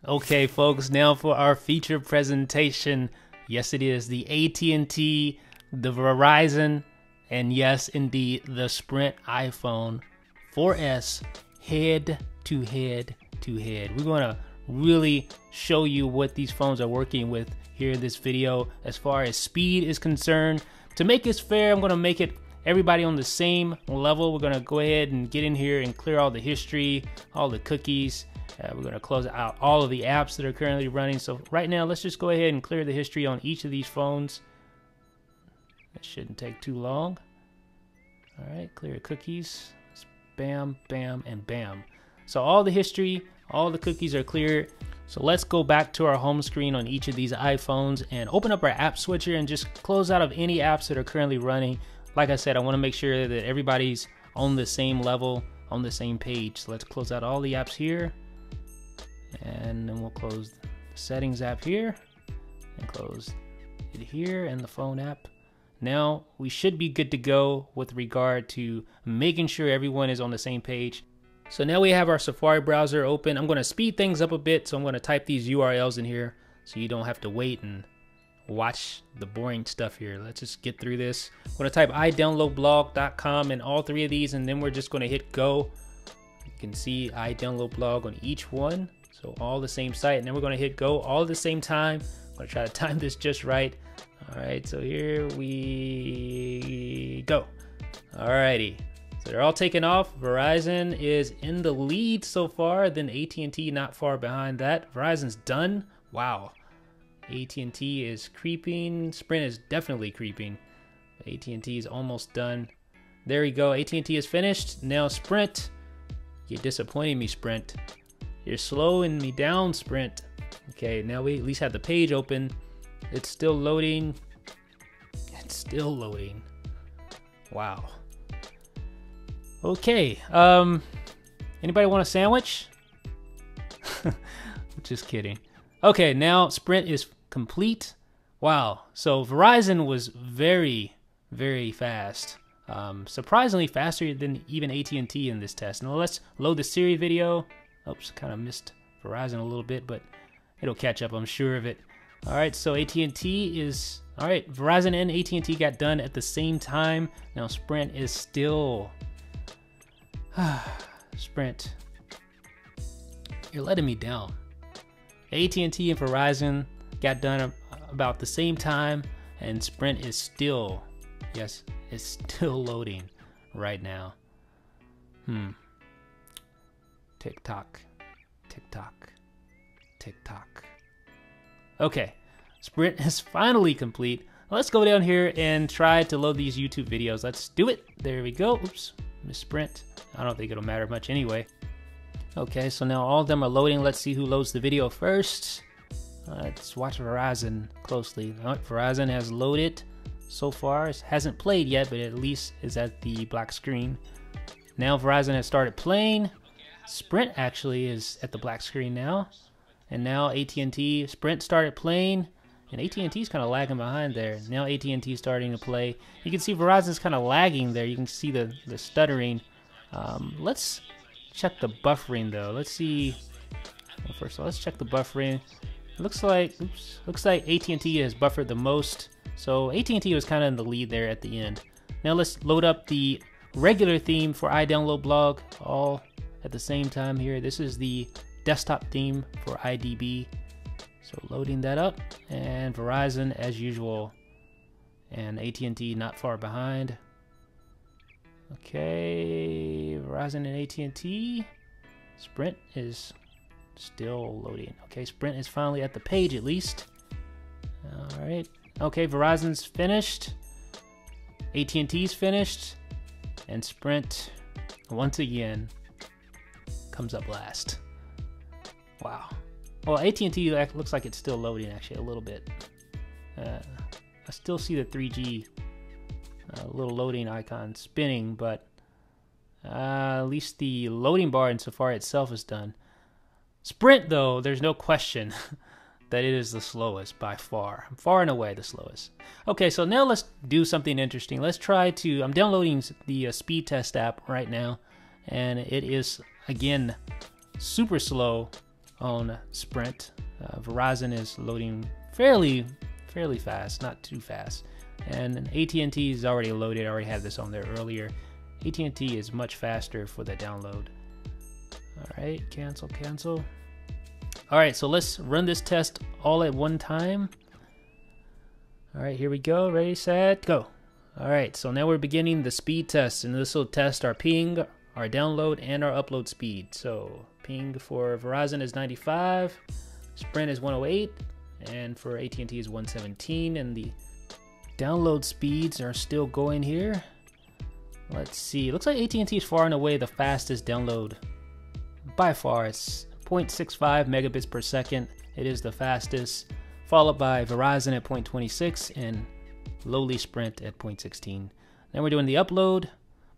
Okay, folks, now for our feature presentation. Yes, it is the AT&T, the Verizon, and yes, indeed, the Sprint iPhone 4S head to head to head. We're going to really show you what these phones are working with here in this video as far as speed is concerned. To make this fair, I'm going to make it everybody on the same level. We're going to go ahead and get in here and clear all the history, all the cookies. We're going to close out all of the apps that are currently running. So right now, let's just go ahead and clear the history on each of these phones. That shouldn't take too long. All right, clear cookies. Bam, bam, and bam. So all the history, all the cookies are cleared. So let's go back to our home screen on each of these iPhones and open up our app switcher and just close out of any apps that are currently running. Like I said, I want to make sure that everybody's on the same level, on the same page. So let's close out all the apps here. And then we'll close the settings app here and close it here and the phone app. Now we should be good to go with regard to making sure everyone is on the same page. So now we have our Safari browser open. I'm going to speed things up a bit, so I'm going to type these URLs in here so you don't have to wait and watch the boring stuff here. Let's just get through this. I'm going to type idownloadblog.com in all three of these, and then we're just going to hit go. You can see iDownloadBlog on each one. So all the same site, and then we're going to hit go all at the same time. I'm going to try to time this just right. All right, so here we go. All righty, so they're all taken off. Verizon is in the lead so far, then AT&T not far behind that. Verizon's done. Wow. AT&T is creeping. Sprint is definitely creeping. AT&T is almost done. There we go. AT&T is finished. Now Sprint. You're disappointing me, Sprint. You're slowing me down, Sprint. Okay, now we at least have the page open. It's still loading. It's still loading. Wow. Okay, anybody want a sandwich? Just kidding. Okay, now Sprint is complete. Wow, so Verizon was very, very fast. Surprisingly faster than even AT&T in this test. Now let's load the Siri video. Oops, kind of missed Verizon a little bit, but it'll catch up, I'm sure of it. All right, so AT&T is, all right, Verizon and AT&T got done at the same time. Now Sprint is still, Sprint, you're letting me down. AT&T and Verizon got done about the same time, and Sprint is still, yes, it's still loading right now. Tick tock, tick tock, tick tock. Okay, Sprint is finally complete. Let's go down here and try to load these YouTube videos. Let's do it. There we go. Oops, miss Sprint. I don't think it'll matter much anyway. Okay, so now all of them are loading. Let's see who loads the video first. Let's watch Verizon closely. All right, Verizon has loaded so far. It hasn't played yet, but at least is at the black screen. Now Verizon has started playing. Sprint actually is at the black screen now. And now AT&T, Sprint started playing. And AT&T is kind of lagging behind there. Now AT&T is starting to play. You can see Verizon's kind of lagging there. You can see the stuttering. Let's check the buffering though. Let's see. Well, first of all, let's check the buffering. It looks like, oops, looks like AT&T has buffered the most. So AT&T was kind of in the lead there at the end. Now let's load up the regular theme for iDownloadBlog all at the same time here. This is the desktop theme for IDB. So loading that up, and Verizon as usual, and AT&T not far behind. Okay, Verizon and AT&T. Sprint is still loading. Okay, Sprint is finally at the page at least. All right. Okay, Verizon's finished. AT&T's finished, and Sprint once again comes up last. Wow. Well, AT&T looks like it's still loading actually a little bit. I still see the 3G little loading icon spinning, but at least the loading bar in Safari itself is done. Sprint, though, there's no question that it is the slowest by far. Far and away the slowest. Okay, so now let's do something interesting. Let's try to, I'm downloading the speed test app right now, and it is, again, super slow. on Sprint. Verizon is loading fairly fast, not too fast. And AT&T is already loaded. I already had this on there earlier. AT&T is much faster for the download. All right, cancel. All right, so let's run this test all at one time. All right, here we go. Ready, set, go. All right, so now we're beginning the speed test, and this will test our ping, our download, and our upload speed. So ping for Verizon is 95, Sprint is 108, and for AT&T is 117, and the download speeds are still going here. Let's see. Looks like AT&T is far and away the fastest download. By far, it's 0.65 megabits per second. It is the fastest, followed by Verizon at 0.26 and lowly Sprint at 0.16. Then we're doing the upload.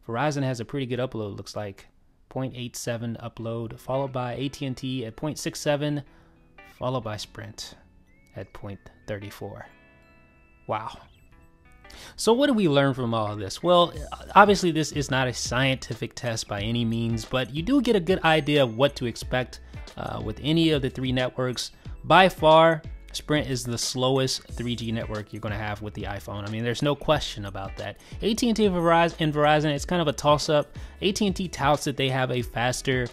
Verizon has a pretty good upload, looks like 0.87 upload, followed by AT&T at 0.67, followed by Sprint at 0.34. Wow. So what do we learn from all of this? Well, obviously this is not a scientific test by any means, but you do get a good idea of what to expect with any of the three networks. By far, Sprint is the slowest 3G network you're going to have with the iPhone. I mean, there's no question about that. AT&T and Verizon, it's kind of a toss-up. AT&T touts that they have a faster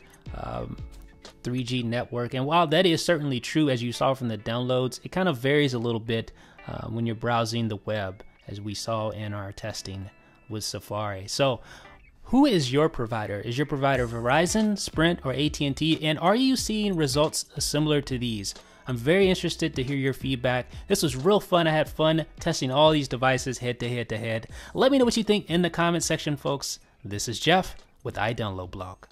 3G network, and while that is certainly true, as you saw from the downloads, it kind of varies a little bit when you're browsing the web, as we saw in our testing with Safari. So who is your provider? Is your provider Verizon, Sprint, or AT&T? And are you seeing results similar to these? I'm very interested to hear your feedback. This was real fun. I had fun testing all these devices head to head. Let me know what you think in the comment section, folks. This is Jeff with iDownload Blog.